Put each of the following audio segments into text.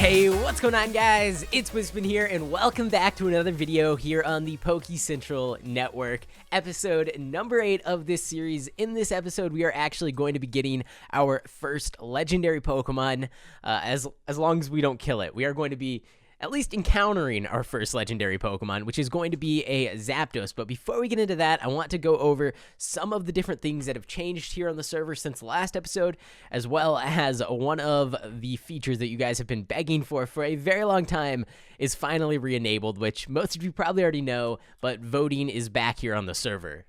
Hey, what's going on, guys? It's Wispin here, and welcome back to another video here on the Poke Central Network, episode number 8 of this series. In this episode, we are actually going to be getting our first legendary Pokemon, as long as we don't kill it. We are going to be at least encountering our first legendary Pokemon, which is going to be a Zapdos. But before we get into that, I want to go over some of the different things that have changed here on the server since the last episode, as well as one of the features that you guys have been begging for a very long time is finally re-enabled, which most of you probably already know, but voting is back here on the server.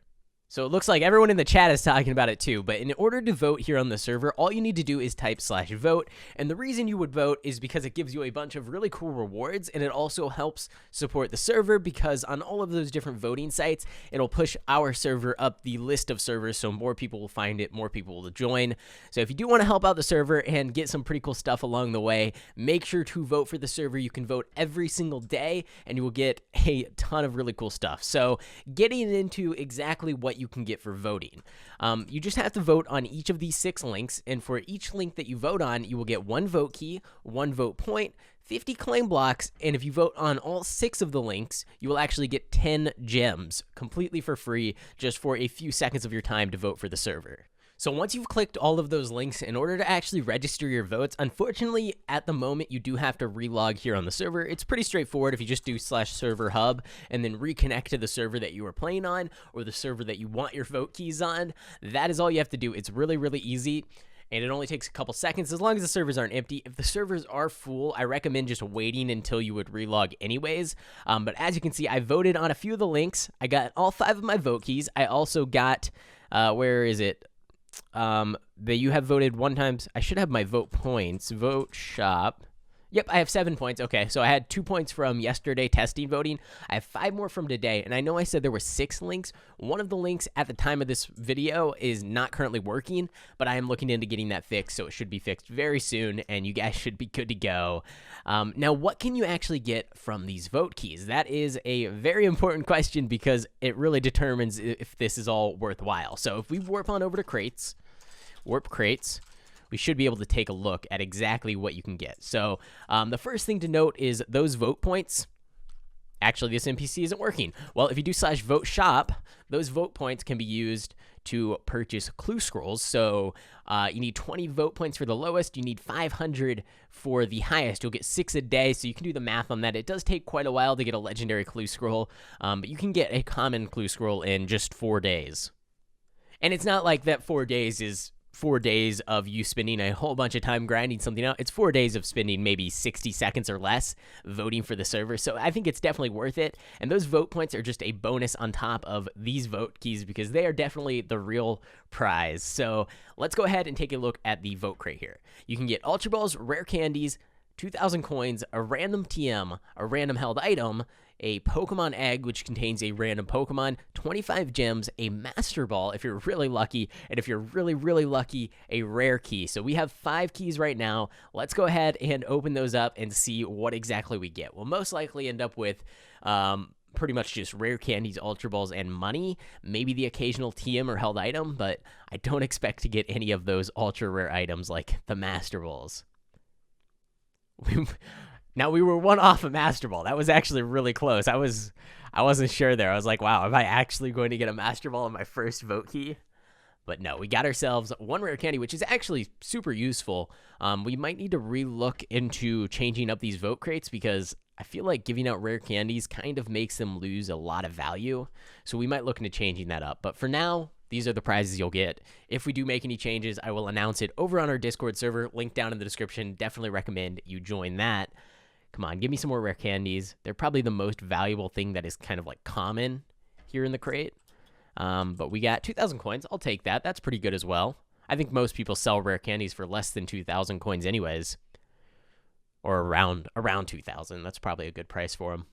So it looks like everyone in the chat is talking about it too, but in order to vote here on the server, all you need to do is type /vote, and the reason you would vote is because it gives you a bunch of really cool rewards, and it also helps support the server because on all of those different voting sites, it'll push our server up the list of servers so more people will find it, more people will join. So if you do want to help out the server and get some pretty cool stuff along the way, make sure to vote for the server. You can vote every single day, and you will get a ton of really cool stuff. So getting into exactly what you can get for voting. You just have to vote on each of these 6 links, and for each link that you vote on, you will get 1 vote key, 1 vote point, 50 claim blocks, and if you vote on all 6 of the links, you will actually get 10 gems completely for free just for a few seconds of your time to vote for the server. So once you've clicked all of those links, in order to actually register your votes, unfortunately, at the moment, you do have to relog here on the server. It's pretty straightforward if you just do /server hub and then reconnect to the server that you were playing on or the server that you want your vote keys on. That is all you have to do. It's really, really easy, and it only takes a couple seconds as long as the servers aren't empty. If the servers are full, I recommend just waiting until you would relog anyways. But as you can see, I voted on a few of the links. I got all 5 of my vote keys. I also got, where is it? That you have voted 1 time. I should have my vote points. Vote shop. Yep, I have 7 points. Okay, so I had 2 points from yesterday testing voting. I have 5 more from today, and I know I said there were 6 links. One of the links at the time of this video is not currently working, but I am looking into getting that fixed, so it should be fixed very soon, and you guys should be good to go. Now, what can you actually get from these vote keys? That is a very important question because it really determines if this is all worthwhile. So if we warp on over to crates, warp crates, we should be able to take a look at exactly what you can get. So the first thing to note is those vote points. Actually, this NPC isn't working. Well, if you do /vote shop, those vote points can be used to purchase clue scrolls. So you need 20 vote points for the lowest. You need 500 for the highest. You'll get 6 a day, so you can do the math on that. It does take quite a while to get a legendary clue scroll, but you can get a common clue scroll in just 4 days. And it's not like that 4 days is 4 days of you spending a whole bunch of time grinding something out. It's 4 days of spending maybe 60 seconds or less voting for the server. So I think it's definitely worth it. And those vote points are just a bonus on top of these vote keys because they are definitely the real prize. So let's go ahead and take a look at the vote crate here. You can get Ultra Balls, rare candies, 2,000 coins, a random TM, a random held item, a Pokemon egg, which contains a random Pokemon, 25 gems, a Master Ball if you're really lucky, and if you're really, really lucky, a rare key. So we have 5 keys right now. Let's go ahead and open those up and see what exactly we get. We'll most likely end up with pretty much just rare candies, Ultra Balls, and money. Maybe the occasional TM or held item, but I don't expect to get any of those ultra rare items like the Master Balls. Now, we were 1 off a Master Ball. That was actually really close. I wasn't sure there. I was like, wow, am I actually going to get a Master Ball in my first vote key? But no, we got ourselves 1 rare candy, which is actually super useful. We might need to re-look into changing up these vote crates because I feel like giving out rare candies kind of makes them lose a lot of value. So we might look into changing that up. But for now, these are the prizes you'll get. If we do make any changes, I will announce it over on our Discord server. Link down in the description. Definitely recommend you join that. Come on, give me some more rare candies. They're probably the most valuable thing that is kind of like common here in the crate. But we got 2,000 coins. I'll take that. That's pretty good as well. I think most people sell rare candies for less than 2,000 coins anyways. Or around 2,000. That's probably a good price for them.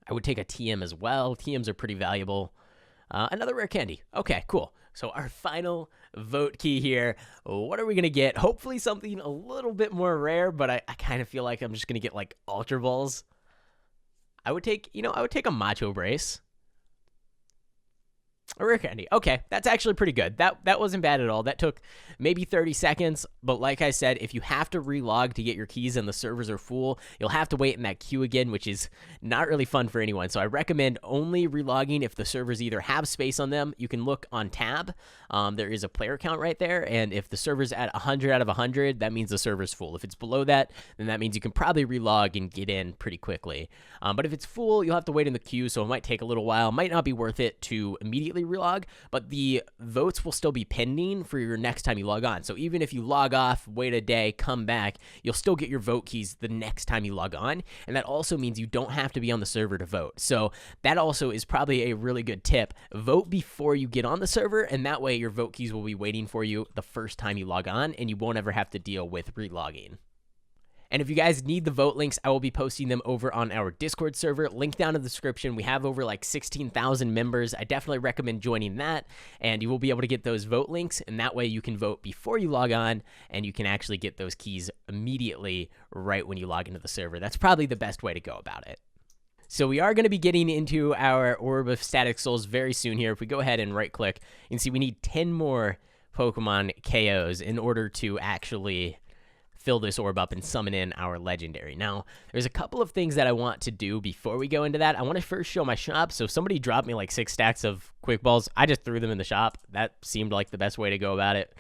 I would take a TM as well. TMs are pretty valuable. Another rare candy. Okay, cool. So our final vote key here. What are we going to get? Hopefully something a little bit more rare, but I kind of feel like I'm just going to get like Ultra Balls. I would take a Macho Brace. A rare candy. Okay, that's actually pretty good. That wasn't bad at all. That took maybe 30 seconds, but like I said, if you have to relog to get your keys and the servers are full, you'll have to wait in that queue again, which is not really fun for anyone. So I recommend only relogging if the servers either have space on them. You can look on tab. There is a player count right there, and if the server's at 100 out of 100, that means the server's full. If it's below that, then that means you can probably relog and get in pretty quickly. But if it's full, you'll have to wait in the queue, so it might take a little while. Might not be worth it to immediately relog, but the votes will still be pending for your next time you log on. So even if you log off, wait a day, come back, you'll still get your vote keys the next time you log on. And that also means you don't have to be on the server to vote. So that also is probably a really good tip. Vote before you get on the server, and that way your vote keys will be waiting for you the first time you log on, and you won't ever have to deal with relogging. And if you guys need the vote links, I will be posting them over on our Discord server. Link down in the description. We have over like 16,000 members. I definitely recommend joining that, and you will be able to get those vote links, and that way you can vote before you log on, and you can actually get those keys immediately right when you log into the server. That's probably the best way to go about it. So we are going to be getting into our Orb of Static Souls very soon here. If we go ahead and right-click, you can see we need 10 more Pokemon KOs in order to actually fill this orb up and summon in our legendary. Now, there's a couple of things that I want to do before we go into that. I want to first show my shop. So if somebody dropped me like 6 stacks of quick balls, I just threw them in the shop. That seemed like the best way to go about it.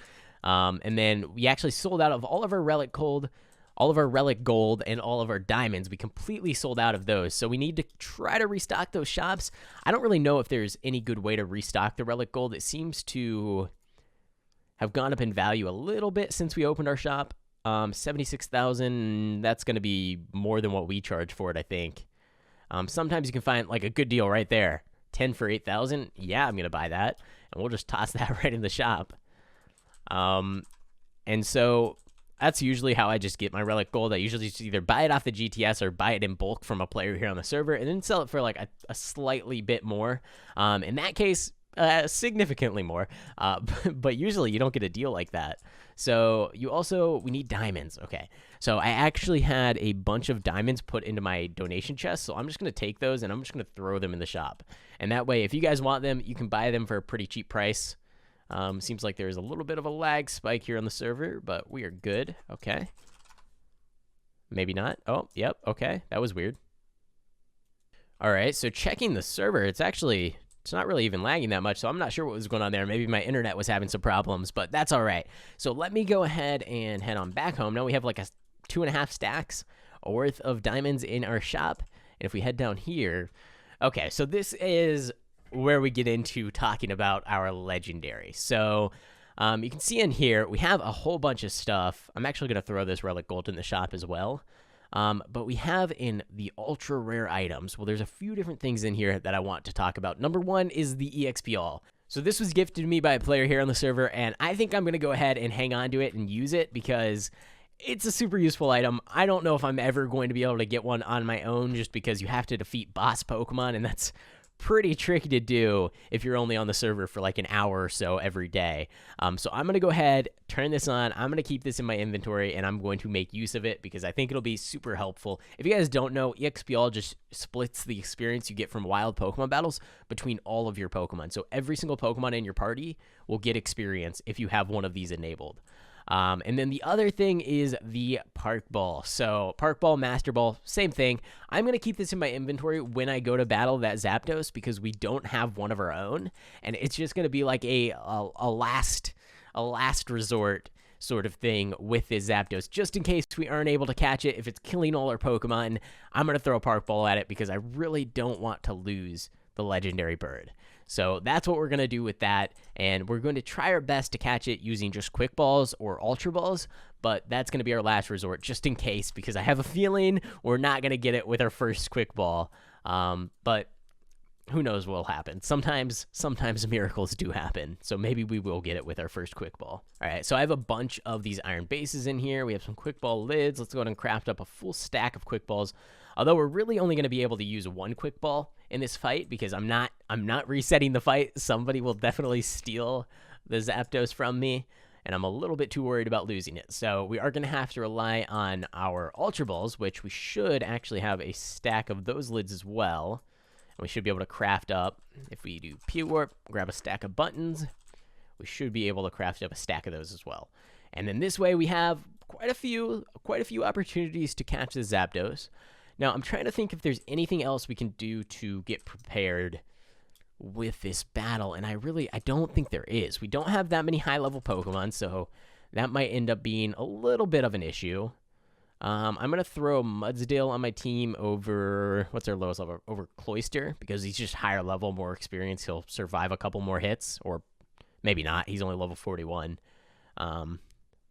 And then we actually sold out of all of our relic gold, all of our relic gold, and all of our diamonds. We completely sold out of those. So we need to try to restock those shops. I don't really know if there's any good way to restock the relic gold. It seems to have gone up in value a little bit since we opened our shop. 76,000, that's going to be more than what we charge for it, I think. Sometimes you can find like a good deal right there. 10 for 8,000. Yeah, I'm going to buy that. And we'll just toss that right in the shop. And so that's usually how I just get my relic gold. I usually just either buy it off the GTS or buy it in bulk from a player here on the server and then sell it for like a slightly bit more. In that case, significantly more. But usually you don't get a deal like that. So we need diamonds. Okay. So I actually had a bunch of diamonds put into my donation chest. So I'm just going to take those and I'm just going to throw them in the shop. And that way, if you guys want them, you can buy them for a pretty cheap price. Seems like there's a little bit of a lag spike here on the server, but we are good. Okay. Maybe not. Oh, yep. Okay. That was weird. All right. So checking the server, it's not really even lagging that much, so I'm not sure what was going on there. Maybe my internet was having some problems, but that's all right. So let me go ahead and head on back home. Now we have like 2.5 stacks worth of diamonds in our shop. And if we head down here, okay, so this is where we get into talking about our legendary. So you can see in here, we have a whole bunch of stuff. I'm actually going to throw this relic gold in the shop as well. But we have in the ultra rare items, well, there's a few different things in here that I want to talk about. Number one is the EXP All. So this was gifted to me by a player here on the server, and I think I'm going to go ahead and hang on to it and use it because it's a super useful item. I don't know if I'm ever going to be able to get one on my own just because you have to defeat boss Pokemon, and that's pretty tricky to do if you're only on the server for like an hour or so every day. So I'm going to go ahead, turn this on. I'm going to keep this in my inventory, and I'm going to make use of it because I think it'll be super helpful. If you guys don't know, EXP All just splits the experience you get from wild Pokemon battles between all of your Pokemon. So every single Pokemon in your party will get experience if you have one of these enabled. And then the other thing is the Park Ball. So Park Ball, Master Ball, same thing. I'm going to keep this in my inventory when I go to battle that Zapdos because we don't have one of our own. And it's just going to be like a last resort sort of thing with this Zapdos. Just in case we aren't able to catch it, if it's killing all our Pokemon, I'm going to throw a Park Ball at it because I really don't want to lose the legendary bird. So that's what we're going to do with that, and we're going to try our best to catch it using just quick balls or ultra balls, but that's going to be our last resort just in case because I have a feeling we're not going to get it with our first quick ball, but who knows what will happen. Sometimes miracles do happen, so maybe we will get it with our first quick ball. All right, so I have a bunch of these iron bases in here. We have some quick ball lids. Let's go ahead and craft up a full stack of quick balls, although we're really only going to be able to use one quick ball in this fight because I'm not resetting the fight. Somebody will definitely steal the Zapdos from me, and I'm a little bit too worried about losing it. So we are going to have to rely on our Ultra Balls, which we should actually have a stack of those lids as well. We should be able to craft up, if we do P-Warp, grab a stack of buttons, we should be able to craft up a stack of those as well. And then this way we have quite a few opportunities to catch the Zapdos. Now, I'm trying to think if there's anything else we can do to get prepared with this battle, and I don't think there is. We don't have that many high-level Pokemon, so that might end up being a little bit of an issue. I'm going to throw Mudsdale on my team over, what's our lowest level? Over Cloyster, because he's just higher level, more experience. He'll survive a couple more hits, or maybe not. He's only level 41. But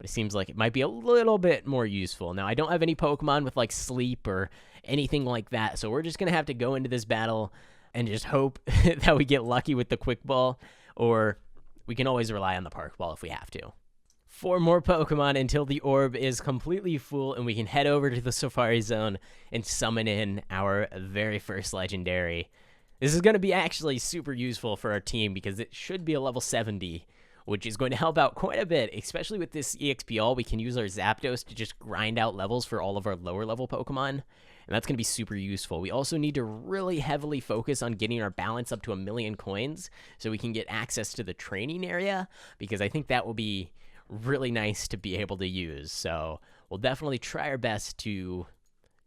it seems like it might be a little bit more useful. Now, I don't have any Pokemon with, like, Sleep or anything like that, so we're just going to have to go into this battle and just hope that we get lucky with the Quick Ball, or we can always rely on the Park Ball if we have to. 4 more Pokemon until the orb is completely full, and we can head over to the Safari Zone and summon in our very first Legendary. This is going to be actually super useful for our team because it should be a level 70, which is going to help out quite a bit, especially with this EXP all. We can use our Zapdos to just grind out levels for all of our lower level Pokemon, and that's going to be super useful. We also need to really heavily focus on getting our balance up to 1,000,000 coins so we can get access to the training area, because I think that will be really nice to be able to use. So we'll definitely try our best to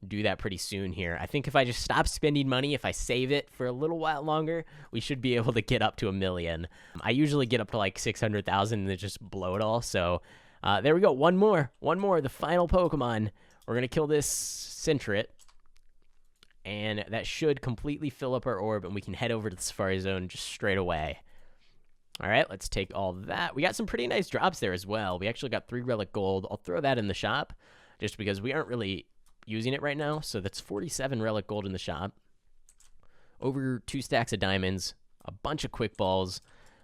do that pretty soon here. I think if I just stop spending money, if I save it for a little while longer, we should be able to get up to 1,000,000. I usually get up to like 600,000 and then just blow it all. So there we go. One more, the final Pokemon. We're going to kill this Sentret, and that should completely fill up our orb, and we can head over to the Safari Zone just straight away. All right, let's take all that. We got some pretty nice drops there as well. We actually got 3 Relic Gold. I'll throw that in the shop just because we aren't really using it right now. So that's 47 Relic Gold in the shop. Over 2 stacks of diamonds, a bunch of Quick Balls.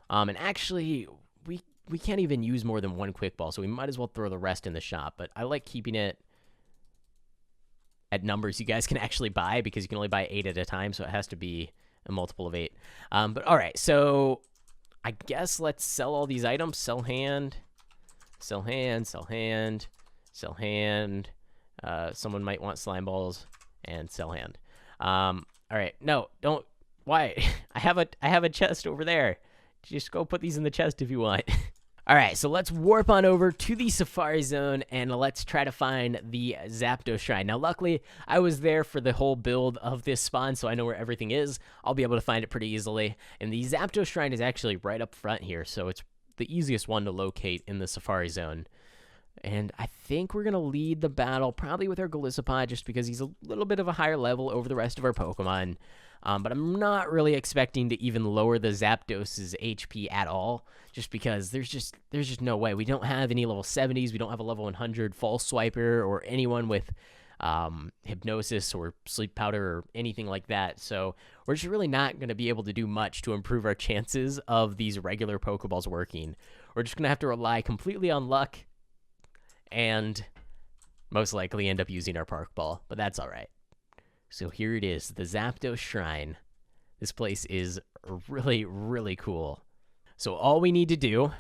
And actually, we can't even use more than 1 Quick Ball, so we might as well throw the rest in the shop. But I like keeping it at numbers you guys can actually buy, because you can only buy 8 at a time, so it has to be a multiple of 8. But all right, so I guess let's sell all these items. Sell hand, sell hand, sell hand, sell hand. Someone might want slime balls, and sell hand. All right, no, don't. Why? I have a chest over there. Just go put these in the chest if you want. All right, so let's warp on over to the Safari Zone, and let's try to find the Zapdos Shrine. Now, luckily, I was there for the whole build of this spawn, so I know where everything is. I'll be able to find it pretty easily. And the Zapdos Shrine is actually right up front here, so it's the easiest one to locate in the Safari Zone. And I think we're going to lead the battle probably with our Golisopod, just because he's a little bit of a higher level over the rest of our Pokemon. But I'm not really expecting to even lower the Zapdos' HP at all, just because there's just no way. We don't have any level 70s. We don't have a level 100 False Swiper or anyone with Hypnosis or Sleep Powder or anything like that. So we're just really not going to be able to do much to improve our chances of these regular Pokeballs working. We're just going to have to rely completely on luck and most likely end up using our Park Ball, but that's all right. So here it is, the Zapdos Shrine. This place is really, really cool. So all we need to do,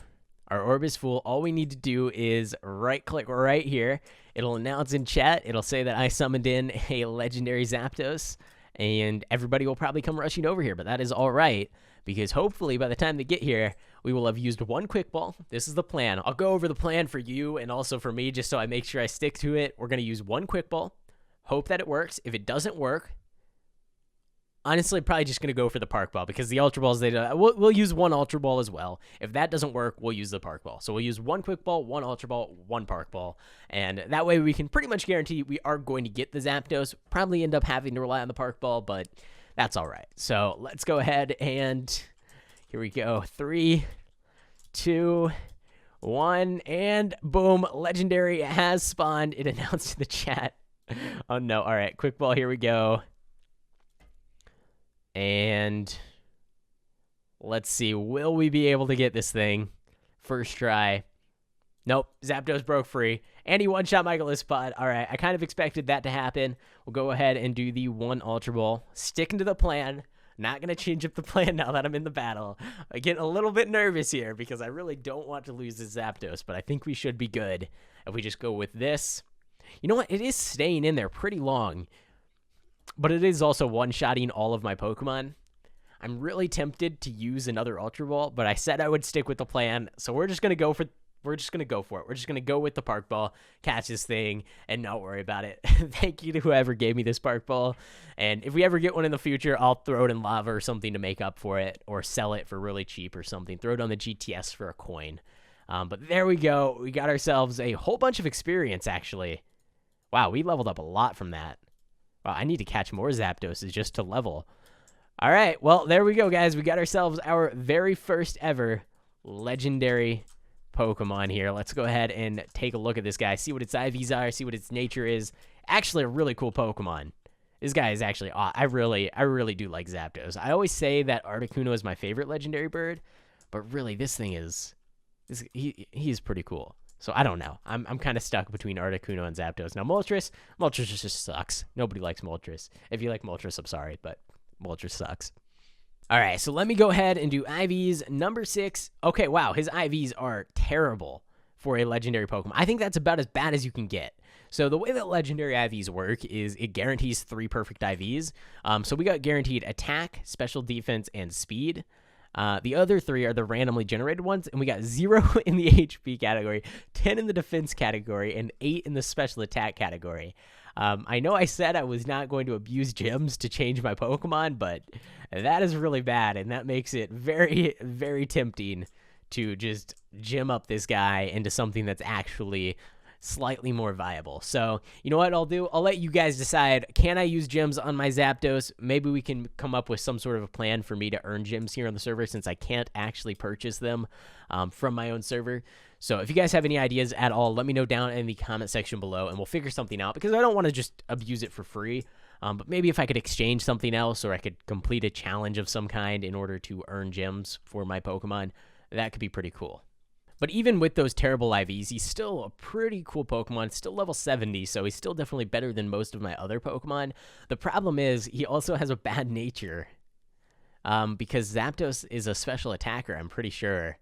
our orb is full, all we need to do is right-click right here. It'll announce in chat, it'll say that I summoned in a legendary Zapdos, and everybody will probably come rushing over here, but that is all right, because hopefully by the time they get here, we will have used 1 Quick Ball. This is the plan. I'll go over the plan for you and also for me, just so I make sure I stick to it. We're going to use 1 Quick Ball. Hope that it works. If it doesn't work, honestly, probably just going to go for the Park Ball, because the Ultra Balls, we'll use 1 Ultra Ball as well. If that doesn't work, we'll use the Park Ball. So we'll use 1 Quick Ball, 1 Ultra Ball, 1 Park Ball, and that way we can pretty much guarantee we are going to get the Zapdos. Probably end up having to rely on the Park Ball, but that's all right. So let's go ahead and here we go. 3, 2, 1, and boom, Legendary has spawned. It announced in the chat. Oh no, all right, Quick Ball, here we go. And let's see, will we be able to get this thing? First try. Nope, Zapdos broke free. And he one-shot my Golisopod. All right, I kind of expected that to happen. We'll go ahead and do the 1 Ultra Ball. Sticking to the plan. Not going to change up the plan now that I'm in the battle. I get a little bit nervous here because I really don't want to lose the Zapdos, but I think we should be good if we just go with this. You know what? It is staying in there pretty long, but it is also one-shotting all of my Pokemon. I'm really tempted to use another Ultra Ball, but I said I would stick with the plan, so we're just gonna go for it. We're just going to go with the Park Ball, catch this thing, and not worry about it. Thank you to whoever gave me this Park Ball. And if we ever get one in the future, I'll throw it in lava or something to make up for it, or sell it for really cheap or something. Throw it on the GTS for a coin. But there we go. We got ourselves a whole bunch of experience, actually. Wow, we leveled up a lot from that. Wow, I need to catch more Zapdoses just to level. All right, well, there we go, guys. We got ourselves our very first ever legendary Pokemon here. Let's go ahead and take a look at this guy, see what its IVs are, see what its nature is. Actually, a really cool Pokemon. This guy is actually, I really do like Zapdos. I always say that Articuno is my favorite legendary bird, but really this thing is, he is pretty cool. So I don't know. I'm kind of stuck between Articuno and Zapdos. Now Moltres just sucks. Nobody likes Moltres. If you like Moltres, I'm sorry, but Moltres sucks. All right, so let me go ahead and do IVs number 6. Okay, wow, his IVs are terrible for a legendary Pokemon. I think that's about as bad as you can get. So the way that legendary IVs work is it guarantees 3 perfect IVs. So we got guaranteed attack, special defense, and speed. The other 3 are the randomly generated ones, and we got 0 in the HP category, 10 in the defense category, and 8 in the special attack category. I know I said I was not going to abuse gyms to change my Pokemon, but that is really bad, and that makes it very, very tempting to just gym up this guy into something that's actually slightly more viable. So, you know what I'll do? I'll let you guys decide, can I use gyms on my Zapdos? Maybe we can come up with some sort of a plan for me to earn gyms here on the server, since I can't actually purchase them from my own server. So if you guys have any ideas at all, let me know down in the comment section below, and we'll figure something out, because I don't want to just abuse it for free. But maybe if I could exchange something else, or I could complete a challenge of some kind in order to earn gems for my Pokemon, that could be pretty cool. But even with those terrible IVs, he's still a pretty cool Pokemon, still level 70, so he's still definitely better than most of my other Pokemon. The problem is, he also has a bad nature, because Zapdos is a special attacker, I'm pretty sure.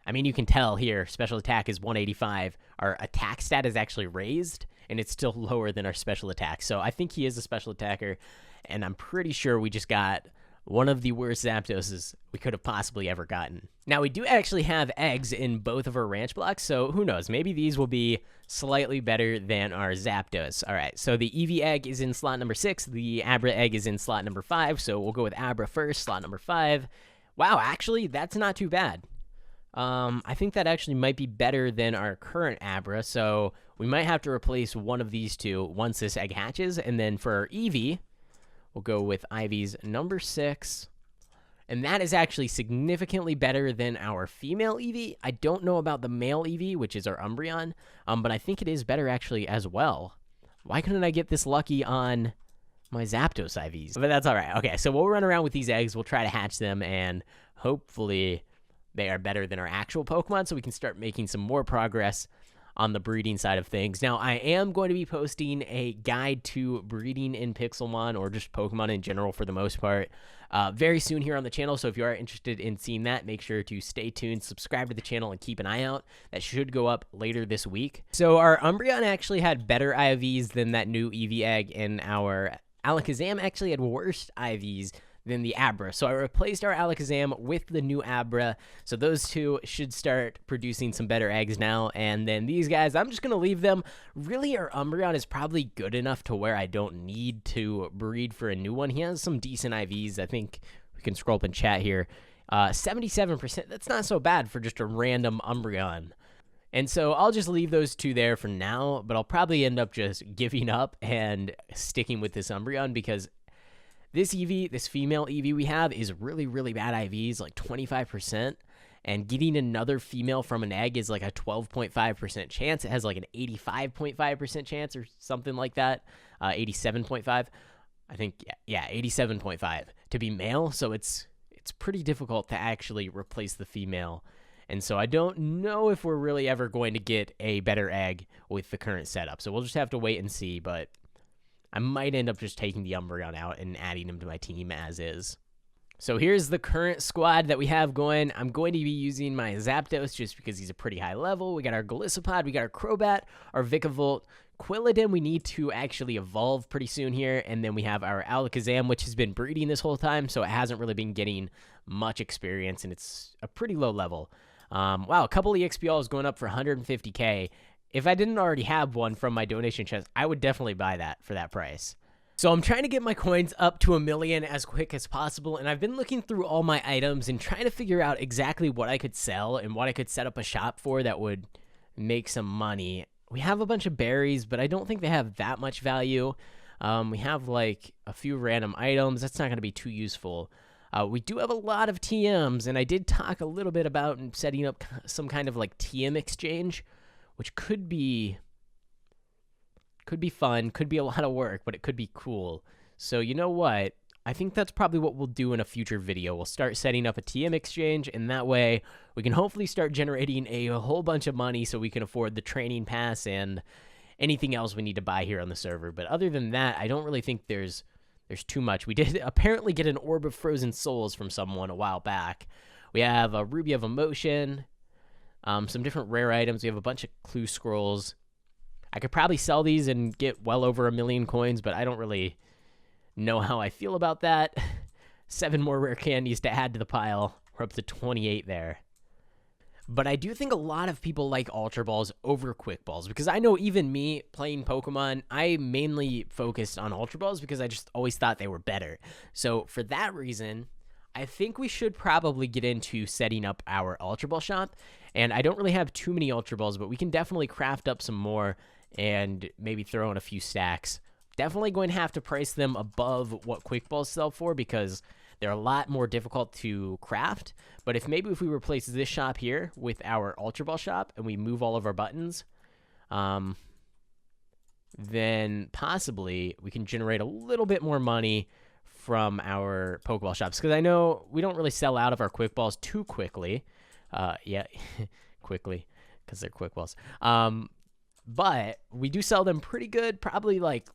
I mean, you can tell here, special attack is 185. Our attack stat is actually raised, and it's still lower than our special attack. So I think he is a special attacker, and I'm pretty sure we just got one of the worst Zapdoses we could have possibly ever gotten. Now, we do actually have eggs in both of our ranch blocks, so who knows? Maybe these will be slightly better than our Zapdos. All right, so the Eevee egg is in slot number 6. The Abra egg is in slot number 5, so we'll go with Abra first, slot number 5. Wow, actually, that's not too bad. I think that actually might be better than our current Abra, so we might have to replace one of these two once this egg hatches. And then for our Eevee, we'll go with Ivy's number 6. And that is actually significantly better than our female Eevee. I don't know about the male Eevee, which is our Umbreon, but I think it is better actually as well. Why couldn't I get this lucky on my Zapdos IVs? But that's all right. Okay, so we'll run around with these eggs. We'll try to hatch them, and hopefully they are better than our actual Pokemon, so we can start making some more progress on the breeding side of things. Now, I am going to be posting a guide to breeding in Pixelmon, or just Pokemon in general for the most part, very soon here on the channel. So if you are interested in seeing that, make sure to stay tuned, subscribe to the channel, and keep an eye out. That should go up later this week. So our Umbreon actually had better IVs than that new Eevee egg, and our Alakazam actually had worse IVs than the Abra. So I replaced our Alakazam with the new Abra. So those two should start producing some better eggs now. And then these guys, I'm just going to leave them. Really, our Umbreon is probably good enough to where I don't need to breed for a new one. He has some decent IVs. I think we can scroll up in chat here. 77%, that's not so bad for just a random Umbreon. And so I'll just leave those two there for now, but I'll probably end up just giving up and sticking with this Umbreon, because this Eevee, this female Eevee we have, is really, really bad IVs, like 25%. And getting another female from an egg is like a 12.5% chance. It has like an 85.5% chance or something like that. 87.5. I think, yeah, 87.5 to be male. So it's pretty difficult to actually replace the female. And so I don't know if we're really ever going to get a better egg with the current setup. So we'll just have to wait and see, but I might end up just taking the Umbreon out and adding him to my team as is. So here's the current squad that we have going. I'm going to be using my Zapdos just because he's a pretty high level. We got our Golisopod, we got our Crobat, our Vikavolt, Quilladin we need to actually evolve pretty soon here, and then we have our Alakazam, which has been breeding this whole time, so it hasn't really been getting much experience, and it's a pretty low level. Wow, a couple EXP is going up for 150k. If I didn't already have one from my donation chest, I would definitely buy that for that price. So I'm trying to get my coins up to 1 million as quick as possible, and I've been looking through all my items and trying to figure out exactly what I could sell and what I could set up a shop for that would make some money. We have a bunch of berries, but I don't think they have that much value. We have like a few random items. That's not going to be too useful. We do have a lot of TMs, and I did talk a little bit about setting up some kind of like TM exchange, which could be fun, could be a lot of work, but it could be cool. So you know what? I think that's probably what we'll do in a future video. We'll start setting up a TM exchange, and that way we can hopefully start generating a whole bunch of money so we can afford the training pass and anything else we need to buy here on the server. But other than that, I don't really think there's too much. We did apparently get an Orb of Frozen Souls from someone a while back. We have a Ruby of Emotion, some different rare items. We have a bunch of clue scrolls. I could probably sell these and get well over 1 million coins, but I don't really know how I feel about that. 7 more rare candies to add to the pile. We're up to 28 there. But I do think a lot of people like Ultra Balls over Quick Balls, because I know even me playing Pokemon, I mainly focused on Ultra Balls because I just always thought they were better. So for that reason, I think we should probably get into setting up our Ultra Ball shop. And I don't really have too many Ultra Balls, but we can definitely craft up some more and maybe throw in a few stacks. Definitely going to have to price them above what Quick Balls sell for because they're a lot more difficult to craft. But if we replace this shop here with our Ultra Ball shop and we move all of our buttons, then possibly we can generate a little bit more money from our Pokeball shops. Because I know we don't really sell out of our Quick Balls too quickly. Yeah, quickly, because they're Quick Balls. But we do sell them pretty good, probably like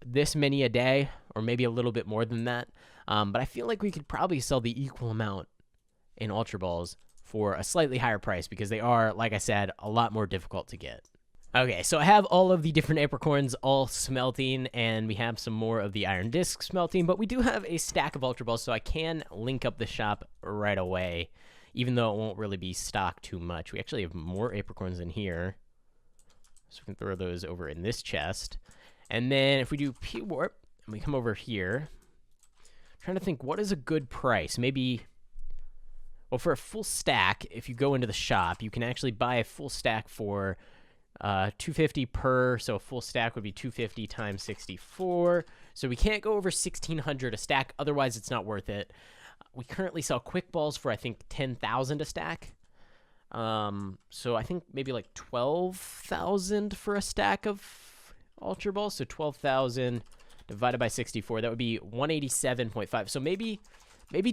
this many a day, or maybe a little bit more than that. But I feel like we could probably sell the equal amount in Ultra Balls for a slightly higher price because they are, like I said, a lot more difficult to get. Okay, so I have all of the different apricorns all smelting, and we have some more of the iron disc smelting, but we do have a stack of Ultra Balls, so I can link up the shop right away, even though it won't really be stocked too much. We actually have more apricorns in here, so we can throw those over in this chest. And then if we do P-Warp, and we come over here, I'm trying to think, what is a good price? Maybe, well, for a full stack, if you go into the shop, you can actually buy a full stack for 250 per, so a full stack would be 250 times 64. So we can't go over 1,600 a stack, otherwise it's not worth it. We currently sell Quick Balls for, I think, 10,000 a stack. So I think maybe like 12,000 for a stack of Ultra Balls. So 12,000 divided by 64, that would be 187.5. So maybe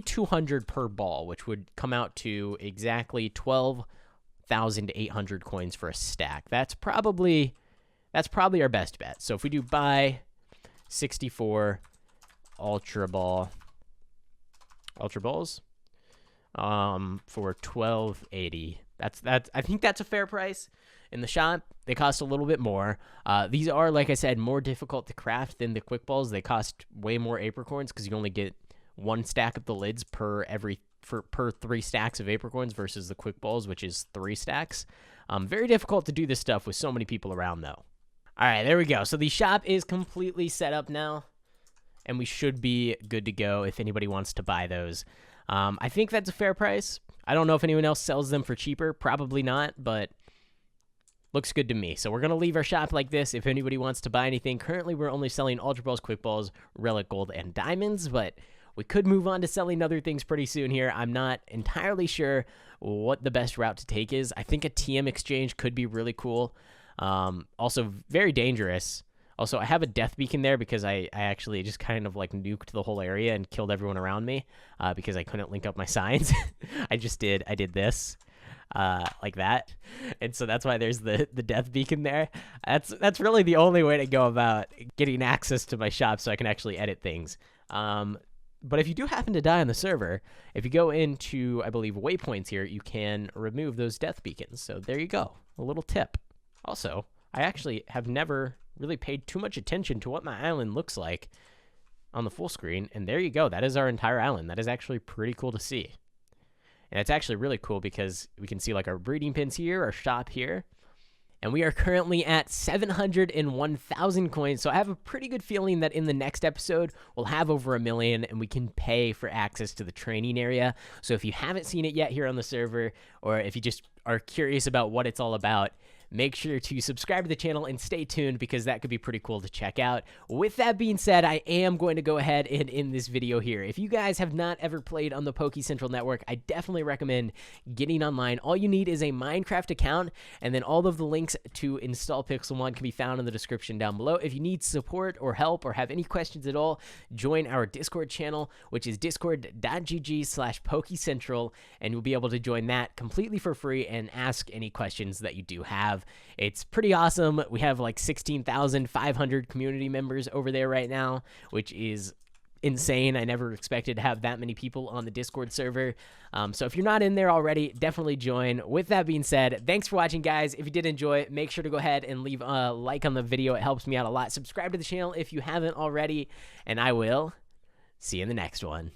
200 per ball, which would come out to exactly 12,800 coins for a stack. That's probably our best bet. So if we do buy 64 Ultra Balls for 1280, I think that's a fair price. In the shop, they cost a little bit more. These are, like I said, more difficult to craft than the Quick Balls. They cost way more apricorns because you only get 1 stack of the lids per 3 stacks of apricorns versus the Quick Balls, which is 3 stacks. Very difficult to do this stuff with so many people around, though. All right, there we go. So the shop is completely set up now, and we should be good to go if anybody wants to buy those. I think that's a fair price. I don't know if anyone else sells them for cheaper. Probably not, but looks good to me. So we're going to leave our shop like this if anybody wants to buy anything. Currently, we're only selling Ultra Balls, Quick Balls, Relic Gold, and Diamonds, but we could move on to selling other things pretty soon here. I'm not entirely sure what the best route to take is. I think a TM exchange could be really cool. Also, very dangerous. Also, I have a death beacon there because I actually just kind of like nuked the whole area and killed everyone around me because I couldn't link up my signs. I did this. Like that, and so that's why there's the death beacon there. That's really the only way to go about getting access to my shop so I can actually edit things. But if you do happen to die on the server, if you go into, I believe, waypoints here, you can remove those death beacons. So there you go, a little tip. Also, I actually have never really paid too much attention to what my island looks like on the full screen. And there you go, that is our entire island. That is actually pretty cool to see. And it's actually really cool because we can see like our breeding pins here, our shop here. And we are currently at 701,000 coins. So I have a pretty good feeling that in the next episode, we'll have over 1 million and we can pay for access to the training area. So if you haven't seen it yet here on the server, or if you just are curious about what it's all about, make sure to subscribe to the channel and stay tuned because that could be pretty cool to check out. With that being said, I am going to go ahead and end this video here. If you guys have not ever played on the Poke Central Network, I definitely recommend getting online. All you need is a Minecraft account, and then all of the links to install Pixelmon can be found in the description down below. If you need support or help or have any questions at all, join our Discord channel, which is discord.gg/PokeCentral, and you'll be able to join that completely for free and ask any questions that you do have. It's pretty awesome. We have like 16,500 community members over there right now, which is insane. I never expected to have that many people on the Discord server. So if you're not in there already, definitely join. With that being said, thanks for watching, guys. If you did enjoy it, make sure to go ahead and leave a like on the video. It helps me out a lot. Subscribe to the channel if you haven't already, and I will see you in the next one.